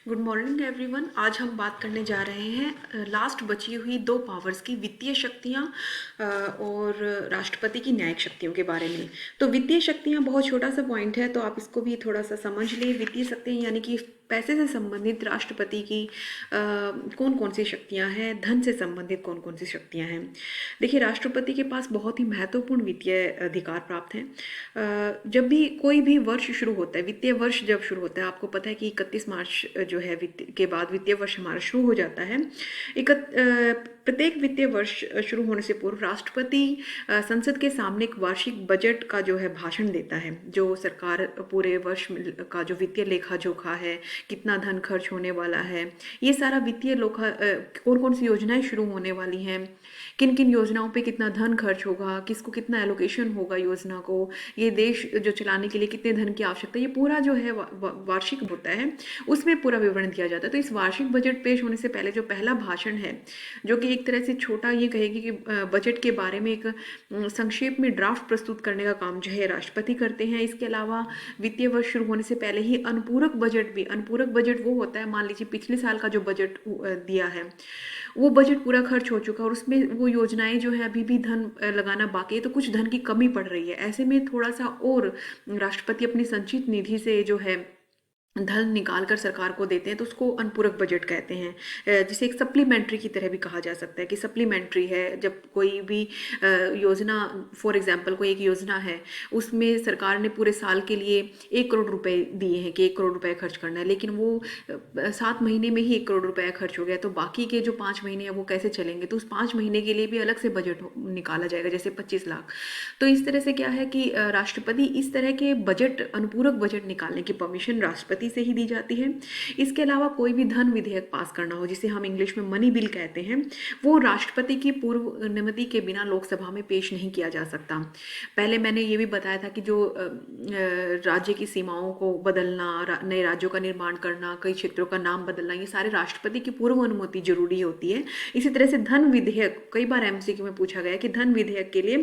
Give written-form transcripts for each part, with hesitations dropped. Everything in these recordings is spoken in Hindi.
Good morning everyone. आज हम बात करने जा रहे हैं लास्ट बची हुई दो पावर्स की, वित्तीय शक्तियाँ और राष्ट्रपति की न्यायिक शक्तियों के बारे में। तो वित्तीय शक्तियाँ बहुत छोटा सा पॉइंट है, तो आप इसको भी थोड़ा सा समझ लें। वित्तीय शक्तियाँ यानी कि पैसे से संबंधित राष्ट्रपति की कौन कौन सी शक्तियाँ हैं, धन से संबंधित कौन कौन सी शक्तियाँ हैं। देखिए, राष्ट्रपति के पास बहुत ही महत्वपूर्ण वित्तीय अधिकार प्राप्त हैं। जब भी कोई भी वर्ष शुरू होता है, वित्तीय वर्ष जब शुरू होता है, आपको पता है कि 31 मार्च जो है वित्त के बाद वित्तीय वर्ष हमारा शुरू हो जाता है। प्रत्येक वित्तीय वर्ष शुरू होने से पूर्व राष्ट्रपति संसद के सामने एक वार्षिक बजट का जो है भाषण देता है, जो सरकार पूरे वर्ष का जो वित्तीय लेखा जोखा है, कितना धन खर्च होने वाला है, ये सारा वित्तीय लोखा, कौन कौन सी योजनाएं शुरू होने वाली हैं, किन किन योजनाओं पे कितना धन खर्च होगा, किसको कितना एलोकेशन होगा योजना को, ये देश जो चलाने के लिए कितने धन की आवश्यकता है, ये पूरा जो है वार्षिक होता है, उसमें पूरा विवरण दिया जाता है। तो इस वार्षिक बजट पेश होने से पहले जो पहला भाषण है, जो कि एक तरह से छोटा ये कहेगी कि बजट के बारे में एक संक्षेप में ड्राफ्ट प्रस्तुत करने का काम जो है राष्ट्रपति करते हैं। इसके अलावा वित्तीय वर्ष शुरू होने से पहले ही अनुपूरक बजट भी, अनुपूरक बजट वो होता है, मान लीजिए पिछले साल का जो बजट दिया है वो बजट पूरा खर्च हो चुका और उसमें वो योजनाएं जो है अभी भी धन लगाना बाकी है, तो कुछ धन की कमी पड़ रही है। ऐसे में थोड़ा सा और राष्ट्रपति अपनी संचित निधि से जो है धन निकाल कर सरकार को देते हैं, तो उसको अनुपूरक बजट कहते हैं, जिसे एक सप्लीमेंट्री की तरह भी कहा जा सकता है कि सप्लीमेंट्री है। जब कोई भी योजना, फॉर एग्जांपल कोई एक योजना है, उसमें सरकार ने पूरे साल के लिए 1 करोड़ रुपए दिए हैं कि 1 करोड़ रुपए खर्च करना है, लेकिन वो 7 महीने में ही 1 करोड़ रुपया खर्च हो गया, तो बाकी के जो 5 महीने हैं वो कैसे चलेंगे। तो उस 5 महीने के लिए भी अलग से बजट निकाला जाएगा, जैसे 25 लाख। तो इस तरह से क्या है कि राष्ट्रपति इस तरह के बजट, अनुपूरक बजट निकालने की परमिशन राष्ट्रपति से ही दी जाती है। इसके अलावा कोई भी धन विधेयक पास करना हो, जिसे हम इंग्लिश में मनी बिल कहते हैं, वो राष्ट्रपति की पूर्व अनुमति के बिना लोकसभा में पेश नहीं किया जा सकता। पहले मैंने ये भी बताया था कि जो राज्य की सीमाओं को बदलना, नए राज्यों का निर्माण करना, कई क्षेत्रों का नाम बदलना, ये सारे राष्ट्रपति की पूर्व अनुमति जरूरी होती है। इसी तरह से धन विधेयक, कई बार एमसीक्यू में पूछा गया कि धन विधेयक के लिए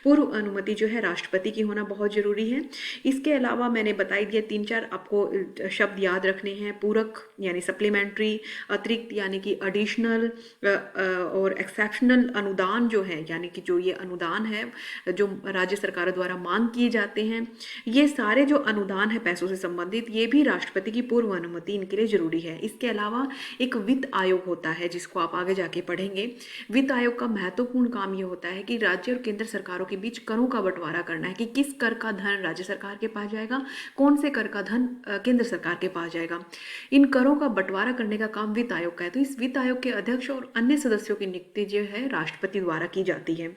पूर्व अनुमति जो है राष्ट्रपति की होना बहुत जरूरी है। इसके अलावा मैंने बताई दिया 3-4 आपको शब्द याद रखने हैं। पूरक यानी सप्लीमेंट्री, अतिरिक्त यानी कि एडिशनल, और एक्सेप्शनल अनुदान जो है, यानी कि जो ये अनुदान है जो राज्य सरकारों द्वारा मांग किए जाते हैं, ये सारे जो अनुदान है पैसों से संबंधित, ये भी राष्ट्रपति की पूर्व अनुमति इनके लिए जरूरी है। इसके अलावा एक वित्त आयोग होता है, जिसको आप आगे जाके पढ़ेंगे। वित्त आयोग का महत्वपूर्ण काम ये होता है कि राज्य और केंद्र सरकारों के बीच करों का बंटवारा करना है, कि किस कर का धन राज्य सरकार के पास जाएगा, कौन से कर का धन केंद्र सरकार के पास जाएगा। इन करों का बंटवारा करने का काम वित्त आयोग का है। तो इस वित्त आयोग के अध्यक्ष और अन्य सदस्यों की नियुक्ति जो है राष्ट्रपति द्वारा की जाती है।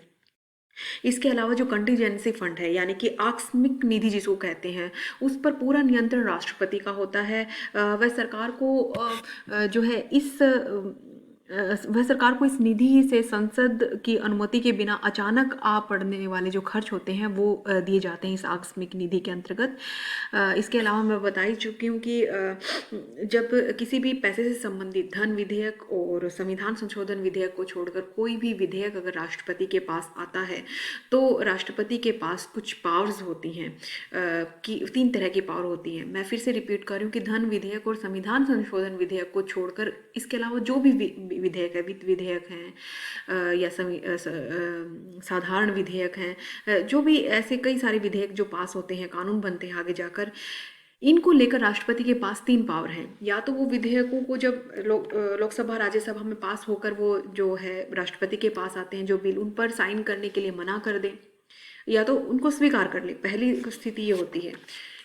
इसके अलावा जो कंटीजेंसी फंड है, यानी कि आकस्मिक निधि जिसको कहते हैं, उस पर पूरा नियंत्रण राष्ट्रपति का होता है। वह सरकार को जो है वह सरकार को इस निधि से संसद की अनुमति के बिना अचानक आ पड़ने वाले जो खर्च होते हैं वो दिए जाते हैं इस आकस्मिक निधि के अंतर्गत। इसके अलावा मैं बता ही चुकी हूँ कि जब किसी भी पैसे से संबंधित धन विधेयक और संविधान संशोधन विधेयक को छोड़कर कोई भी विधेयक अगर राष्ट्रपति के पास आता है, तो राष्ट्रपति के पास कुछ पावर्स होती हैं, कि 3 तरह की पावर होती हैं। मैं फिर से रिपीट कर रही हूँ कि धन विधेयक और संविधान संशोधन विधेयक को छोड़कर इसके अलावा जो भी विधेयक है, वित्त विधेयक हैं या साधारण विधेयक हैं, जो भी ऐसे कई सारे विधेयक जो पास होते हैं, कानून बनते हैं आगे जाकर, इनको लेकर राष्ट्रपति के पास 3 पावर हैं। या तो वो विधेयकों को जब लोकसभा राज्यसभा में पास होकर वो जो है राष्ट्रपति के पास आते हैं, जो बिल, उन पर साइन करने के लिए मना कर दें, या तो उनको स्वीकार कर ले। पहली स्थिति ये होती है,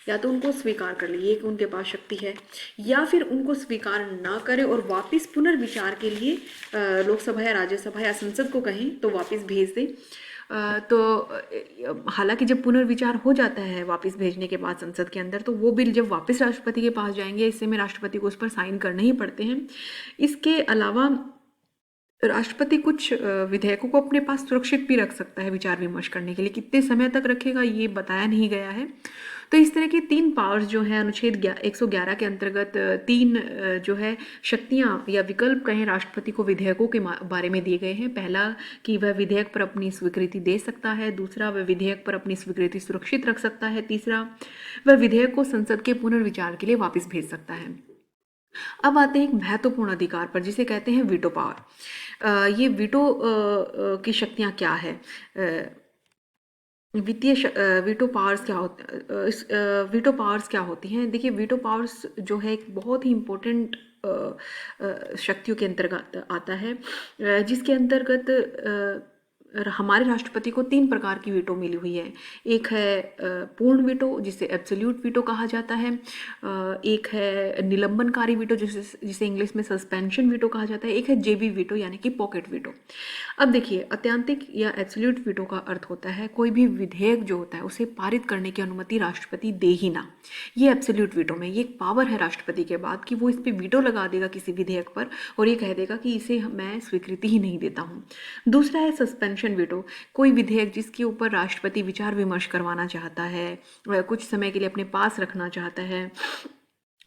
या तो उनको स्वीकार कर ले, ये कि उनके पास शक्ति है, या फिर उनको स्वीकार ना करें और वापस पुनर्विचार के लिए लोकसभा या राज्यसभा या संसद को कहें तो वापस भेज दें। तो हालांकि जब पुनर्विचार हो जाता है वापस भेजने के बाद संसद के अंदर, तो वो बिल जब वापस राष्ट्रपति के पास जाएंगे, इससे में राष्ट्रपति को उस पर साइन करने ही पड़ते हैं। इसके अलावा राष्ट्रपति कुछ विधेयकों को अपने पास सुरक्षित भी रख सकता है विचार विमर्श करने के लिए। कितने समय तक रखेगा ये बताया नहीं गया है। तो इस तरह की 3 पावर्स जो है अनुच्छेद 111 के अंतर्गत 3 जो है शक्तियां या विकल्प कहें राष्ट्रपति को विधेयकों के बारे में दिए गए हैं। पहला कि वह विधेयक पर अपनी स्वीकृति दे सकता है, दूसरा वह विधेयक पर अपनी स्वीकृति सुरक्षित रख सकता है, तीसरा वह विधेयक को संसद के पुनर्विचार के लिए वापस भेज सकता है। अब आते हैं एक महत्वपूर्ण अधिकार पर जिसे कहते हैं वीटो पावर। ये वीटो की शक्तियाँ क्या है? वीटो पावर्स क्या होते वीटो पावर्स क्या होती हैं? देखिए, वीटो पावर्स जो है एक बहुत ही इम्पोर्टेंट शक्तियों के अंतर्गत आता है, जिसके अंतर्गत हमारे राष्ट्रपति को 3 प्रकार की वीटो मिली हुई है। एक है पूर्ण वीटो जिसे एब्सोल्यूट वीटो कहा जाता है, एक है निलंबनकारी वीटो जिसे जिसे इंग्लिश में सस्पेंशन वीटो कहा जाता है, एक है जेबी वीटो यानी कि पॉकेट वीटो। अब देखिए, अत्यंतिक या एब्सोल्यूट वीटो का अर्थ होता है कोई भी विधेयक जो होता है उसे पारित करने की अनुमति राष्ट्रपति दे ही ना। ये एब्सोल्यूट वीटो में ये एक पावर है राष्ट्रपति के बाद कि वो इस पे वीटो लगा देगा किसी विधेयक पर और ये कह देगा कि इसे मैं स्वीकृति ही नहीं देता हूँ। दूसरा है सस्पेंशन वीटो, कोई विधेयक जिसके ऊपर राष्ट्रपति विचार विमर्श करवाना चाहता है, कुछ समय के लिए अपने पास रखना चाहता है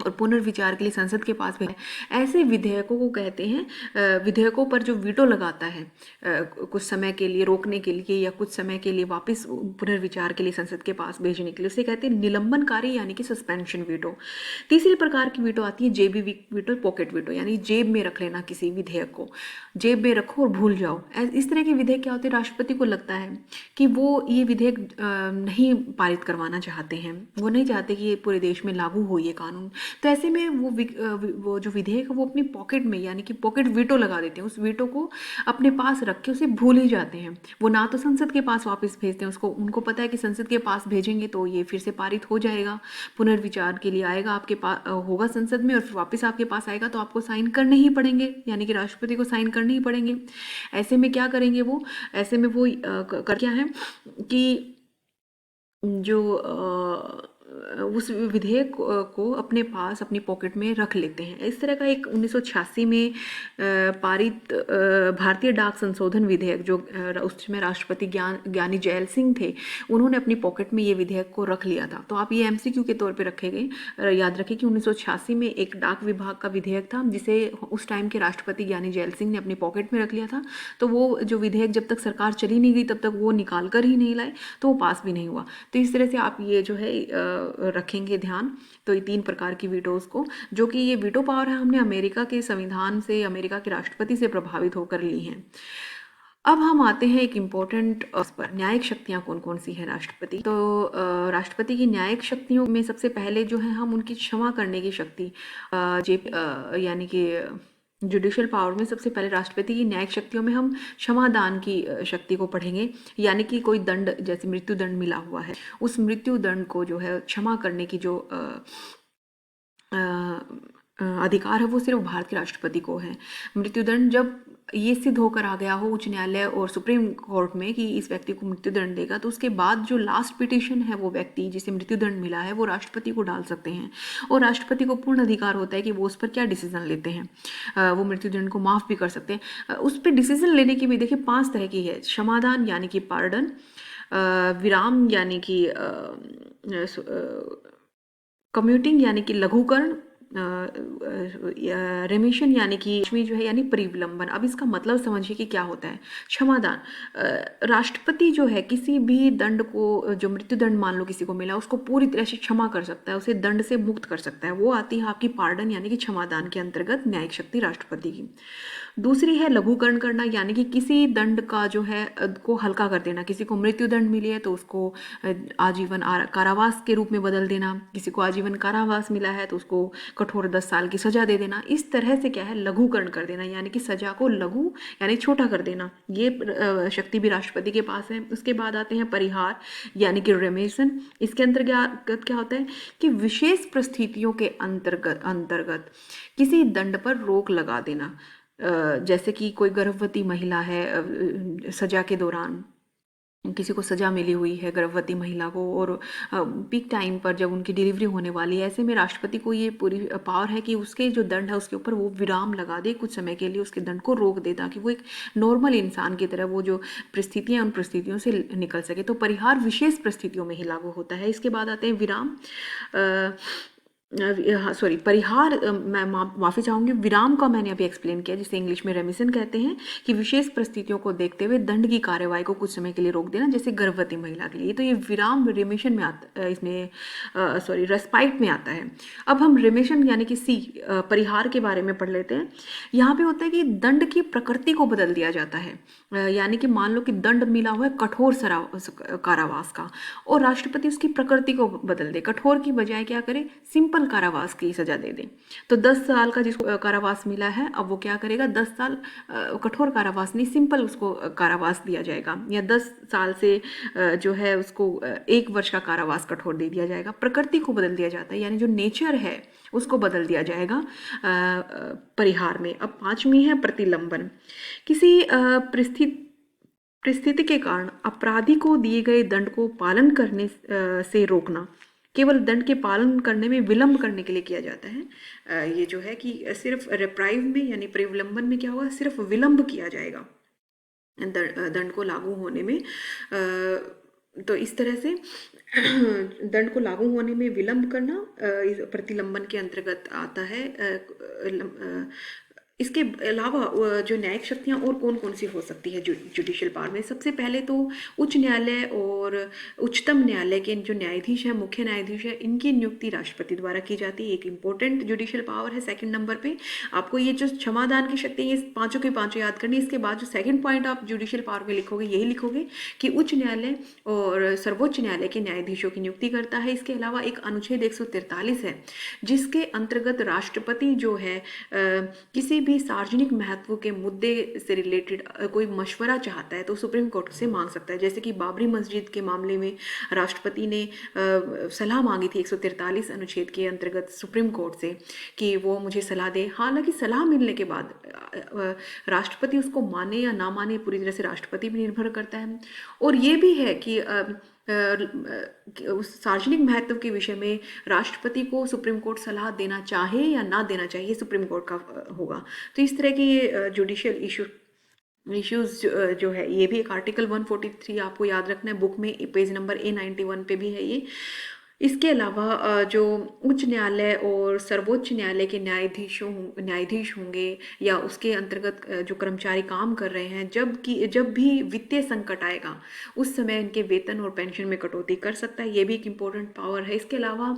और पुनर्विचार के लिए संसद के पास भेजें, ऐसे विधेयकों को कहते हैं, विधेयकों पर जो वीटो लगाता है कुछ समय के लिए रोकने के लिए या कुछ समय के लिए वापस पुनर्विचार के लिए संसद के पास भेजने के लिए, उसे कहते हैं निलंबनकारी यानी कि सस्पेंशन वीटो। तीसरी प्रकार की वीटो आती है जेबी वीटो, पॉकेट वीटो, यानी जेब में रख लेना किसी विधेयक को, जेब में रखो और भूल जाओ। इस तरह के विधेयक क्या होते हैं? राष्ट्रपति को लगता है कि वो ये विधेयक नहीं पारित करवाना चाहते हैं, वो नहीं चाहते कि ये पूरे देश में लागू हो ये कानून, तो ऐसे में वो जो विधेयक है वो अपनी पॉकेट में यानी कि पॉकेट वीटो लगा देते हैं। उस वीटो को अपने पास रख के उसे भूल ही जाते हैं। वो ना तो संसद के पास वापस भेजते हैं उसको, उनको पता है कि संसद के पास भेजेंगे तो ये फिर से पारित हो जाएगा, पुनर्विचार के लिए आएगा आपके पास, होगा संसद में और फिर वापस आपके पास आएगा तो आपको साइन करने ही पड़ेंगे, यानी कि राष्ट्रपति को साइन करने ही पड़ेंगे। ऐसे में क्या करेंगे वो? ऐसे में वो कर क्या है कि जो उस विधेयक को अपने पास अपनी पॉकेट में रख लेते हैं। इस तरह का एक 1986 में पारित भारतीय डाक संशोधन विधेयक, जो उसमें राष्ट्रपति ज्ञानी जैल सिंह थे, उन्होंने अपनी पॉकेट में ये विधेयक को रख लिया था। तो आप ये एमसीक्यू के तौर पे रखेंगे, याद रखें कि 1986 में एक डाक विभाग का विधेयक था जिसे उस टाइम के राष्ट्रपति ज्ञानी जैल सिंह ने अपनी पॉकेट में रख लिया था। तो वो जो विधेयक जब तक सरकार चली नहीं गई तब तक वो निकाल कर ही नहीं लाए, तो वो पास भी नहीं हुआ। तो इस तरह से आप ये जो है रखेंगे ध्यान। तो ये 3 प्रकार की वीटोज को, जो कि ये वीटो पावर है, हमने अमेरिका के संविधान से, अमेरिका के राष्ट्रपति से प्रभावित होकर ली हैं। अब हम आते हैं एक इम्पोर्टेंट पर, न्यायिक शक्तियाँ कौन कौन सी है राष्ट्रपति। तो राष्ट्रपति की न्यायिक शक्तियों में सबसे पहले जो है हम उनकी क्षमा करने की शक्ति, यानी कि जुडिशल पावर में सबसे पहले राष्ट्रपति की न्यायिक शक्तियों में हम क्षमादान की शक्ति को पढ़ेंगे। यानी कि कोई दंड, जैसे मृत्यु दंड मिला हुआ है, उस मृत्यु दंड को जो है क्षमा करने की जो अधिकार है वो सिर्फ भारत के राष्ट्रपति को है। मृत्युदंड जब ये सिद्ध होकर आ गया हो उच्च न्यायालय और सुप्रीम कोर्ट में कि इस व्यक्ति को मृत्युदंड देगा, तो उसके बाद जो लास्ट पिटिशन है वो व्यक्ति जिसे मृत्युदंड मिला है वो राष्ट्रपति को डाल सकते हैं और राष्ट्रपति को पूर्ण अधिकार होता है कि वो उस पर क्या डिसीजन लेते हैं। वो मृत्युदंड को माफ़ भी कर सकते हैं। उस पर डिसीजन लेने की भी देखिए 5 तरह की है। क्षमादान यानी कि पार्डन, विराम यानी कि कम्यूटिंग यानी कि लघुकरण, रेमिशन यानी कि जो है यानी परिविलंबन। अब इसका मतलब समझिए कि क्या होता है। क्षमादान, राष्ट्रपति जो है किसी भी दंड को, जो मृत्यु दंड मान लो किसी को मिला, उसको पूरी तरह से क्षमा कर सकता है, उसे दंड से मुक्त कर सकता है। वो आती है आपकी पार्डन यानी कि क्षमादान के अंतर्गत न्यायिक शक्ति राष्ट्रपति की। दूसरी है लघुकरण करना, यानी कि किसी दंड का जो है को हल्का कर देना। किसी को मृत्यु दंड मिली है तो उसको आजीवन कारावास के रूप में बदल देना, किसी को आजीवन कारावास मिला है तो उसको कठोर 10 साल की सजा दे देना। इस तरह से क्या है, लघुकरण कर देना, यानी कि सजा को लघु यानी छोटा कर देना। ये शक्ति भी राष्ट्रपति के पास है। उसके बाद आते हैं परिहार यानी कि रेमिशन। इसके अंतर्गत क्या होता है कि विशेष परिस्थितियों के अंतर्गत किसी दंड पर रोक लगा देना। जैसे कि कोई गर्भवती महिला है, सजा के दौरान किसी को सजा मिली हुई है गर्भवती महिला को, और पीक टाइम पर जब उनकी डिलीवरी होने वाली है, ऐसे में राष्ट्रपति को ये पूरी पावर है कि उसके जो दंड है उसके ऊपर वो विराम लगा दे, कुछ समय के लिए उसके दंड को रोक दे, ताकि वो एक नॉर्मल इंसान की तरह वो जो परिस्थितियाँ उन परिस्थितियों से निकल सके। तो परिहार विशेष परिस्थितियों में ही लागू होता है। इसके बाद आते हैं विराम। हाँ सॉरी, परिहार, मैं माफ़ी चाहूँगी, विराम का मैंने अभी एक्सप्लेन किया, जिसे इंग्लिश में रेमिशन कहते हैं, कि विशेष परिस्थितियों को देखते हुए दंड की कार्यवाही को कुछ समय के लिए रोक देना, जैसे गर्भवती महिला के लिए। तो ये विराम रेमिशन में आता, इसमें सॉरी रेस्पाइट में आता है। अब हम रेमिशन यानी कि परिहार के बारे में पढ़ लेते हैं। यहाँ पे होता है कि दंड की प्रकृति को बदल दिया जाता है। यानी कि मान लो कि दंड मिला हुआ है कठोर कारावास का, और राष्ट्रपति उसकी प्रकृति को बदल दे, कठोर की बजाय क्या करे, सिंपल कारावास की सजा दे दे। तो 10 साल का जिसको कारावास मिला है, अब वो क्या करेगा, 10 साल कठोर कारावास नहीं, सिंपल उसको कारावास दिया जाएगा, या 10 साल से जो है उसको 1 वर्ष का कारावास कठोर दे दिया जाएगा। प्रकृति को बदल दिया जाता है, यानी जो नेचर है उसको बदल दिया जाएगा परिहार में। अब 5वीं है प्रतिलंबन। किसी परिस्थिति के कारण अपराधी को दिए गए दंड को पालन करने से रोकना, केवल दंड के पालन करने में विलंब करने के लिए किया जाता है। ये जो है कि सिर्फ रेप्राइव में यानी परिविलंबन में क्या होगा, सिर्फ विलंब किया जाएगा दंड को लागू होने में। तो इस तरह से दंड को लागू होने में विलंब करना इस प्रतिलंबन के अंतर्गत आता है। इसके अलावा जो न्यायिक शक्तियाँ और कौन कौन सी हो सकती है जुडिशियल पावर में, सबसे पहले तो उच्च न्यायालय और उच्चतम न्यायालय के जो न्यायाधीश हैं, मुख्य न्यायाधीश हैं, इनकी नियुक्ति राष्ट्रपति द्वारा की जाती है। एक इंपॉर्टेंट जुडिशियल पावर है। सेकंड नंबर पे आपको ये जो क्षमादान की शक्ति है, ये पांचों के पांचों याद करनी। इसके बाद जो सेकंड पॉइंट आप जुडिशियल पावर में लिखोगे, यही लिखोगे कि उच्च न्यायालय और सर्वोच्च न्यायालय के न्यायाधीशों की नियुक्ति करता है। इसके अलावा एक अनुच्छेद 143 है, जिसके अंतर्गत राष्ट्रपति जो है किसी भी सार्वजनिक महत्व के मुद्दे से रिलेटेड कोई मशवरा चाहता है तो सुप्रीम कोर्ट से मांग सकता है। जैसे कि बाबरी मस्जिद के मामले में राष्ट्रपति ने सलाह मांगी थी 143 अनुच्छेद के अंतर्गत सुप्रीम कोर्ट से कि वो मुझे सलाह दे। हालांकि सलाह मिलने के बाद राष्ट्रपति उसको माने या ना माने, पूरी तरह से राष्ट्रपति भी निर्भर करता है। और ये भी है कि उस सार्वजनिक महत्व के विषय में राष्ट्रपति को सुप्रीम कोर्ट सलाह देना चाहे या ना देना चाहिए, सुप्रीम कोर्ट का होगा। तो इस तरह की जुडिशियल इश्यूज जो है, ये भी एक आर्टिकल 143 आपको याद रखना है, बुक में पेज नंबर A91 पे भी है ये। इसके अलावा जो उच्च न्यायालय और सर्वोच्च न्यायालय के न्यायाधीश होंगे या उसके अंतर्गत जो कर्मचारी काम कर रहे हैं, जब भी वित्तीय संकट आएगा उस समय इनके वेतन और पेंशन में कटौती कर सकता है। ये भी एक इम्पोर्टेंट पावर है। इसके अलावा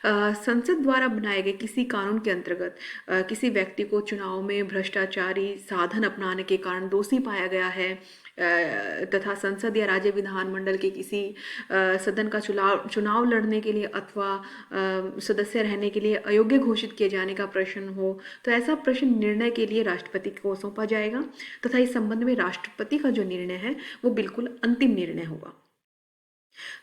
संसद द्वारा बनाए गए किसी कानून के अंतर्गत किसी व्यक्ति को चुनाव में भ्रष्टाचारी साधन अपनाने के कारण दोषी पाया गया है, तथा संसद या राज्य विधानमंडल के किसी सदन का चुनाव लड़ने के लिए अथवा सदस्य रहने के लिए अयोग्य घोषित किए जाने का प्रश्न हो, तो ऐसा प्रश्न निर्णय के लिए राष्ट्रपति को सौंपा जाएगा, तथा इस संबंध में राष्ट्रपति का जो निर्णय है वो बिल्कुल अंतिम निर्णय होगा।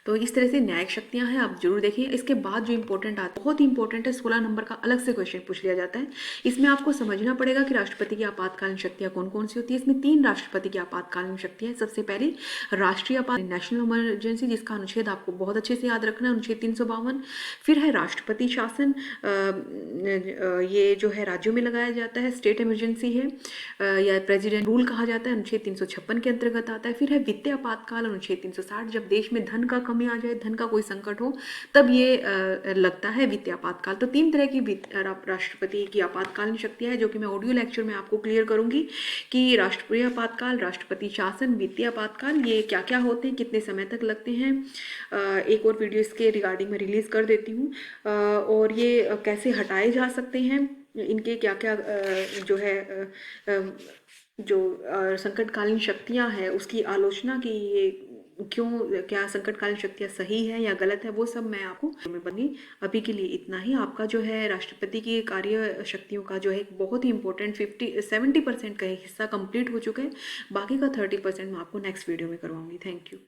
तो इस तरह से न्यायिक शक्तियां हैं, आप जरूर देखिए। इसके बाद जो इंपॉर्टेंट आता है, बहुत ही इंपॉर्टेंट है, 16 नंबर का अलग से क्वेश्चन पूछ लिया जाता है। इसमें आपको समझना पड़ेगा कि राष्ट्रपति की आपातकालीन शक्तियां कौन कौन सी होती है। इसमें 3 राष्ट्रपति की आपातकालीन शक्तियां हैं। सबसे पहली राष्ट्रीय नेशनल इमरजेंसी, जिसका अनुच्छेद आपको बहुत अच्छे से याद रखना है, अनुच्छेद 352। फिर है राष्ट्रपति शासन, ये जो है राज्यों में लगाया जाता है, स्टेट इमरजेंसी है, या प्रेसिडेंट रूल कहा जाता है, अनुच्छेद 356 के अंतर्गत आता है। फिर है वित्तीय आपातकाल, अनुच्छेद 360, जब देश में धन का कमी आ जाए, धन का कोई संकट हो, तब ये लगता है वित्तीय आपातकाल। तो 3 तरह की राष्ट्रपति की आपातकालीन शक्तियां है, जो कि मैं ऑडियो लेक्चर में आपको क्लियर करूंगी कि राष्ट्रीय आपातकाल, राष्ट्रपति शासन, वित्तीय आपातकाल, ये क्या क्या होते हैं, कितने समय तक लगते हैं। एक और वीडियो इसके रिगार्डिंग में रिलीज कर देती हूँ, और ये कैसे हटाए जा सकते हैं, इनके क्या क्या जो है जो संकटकालीन शक्तियां हैं उसकी आलोचना की, ये क्यों, क्या संकटकालीन शक्तियां सही है या गलत है, वो सब मैं आपको में बनी। अभी के लिए इतना ही। आपका जो है राष्ट्रपति की कार्य शक्तियों का जो है एक बहुत ही इंपॉर्टेंट 70% का हिस्सा कंप्लीट हो चुका है। बाकी का 30% मैं आपको नेक्स्ट वीडियो में करवाऊंगी। Thank you.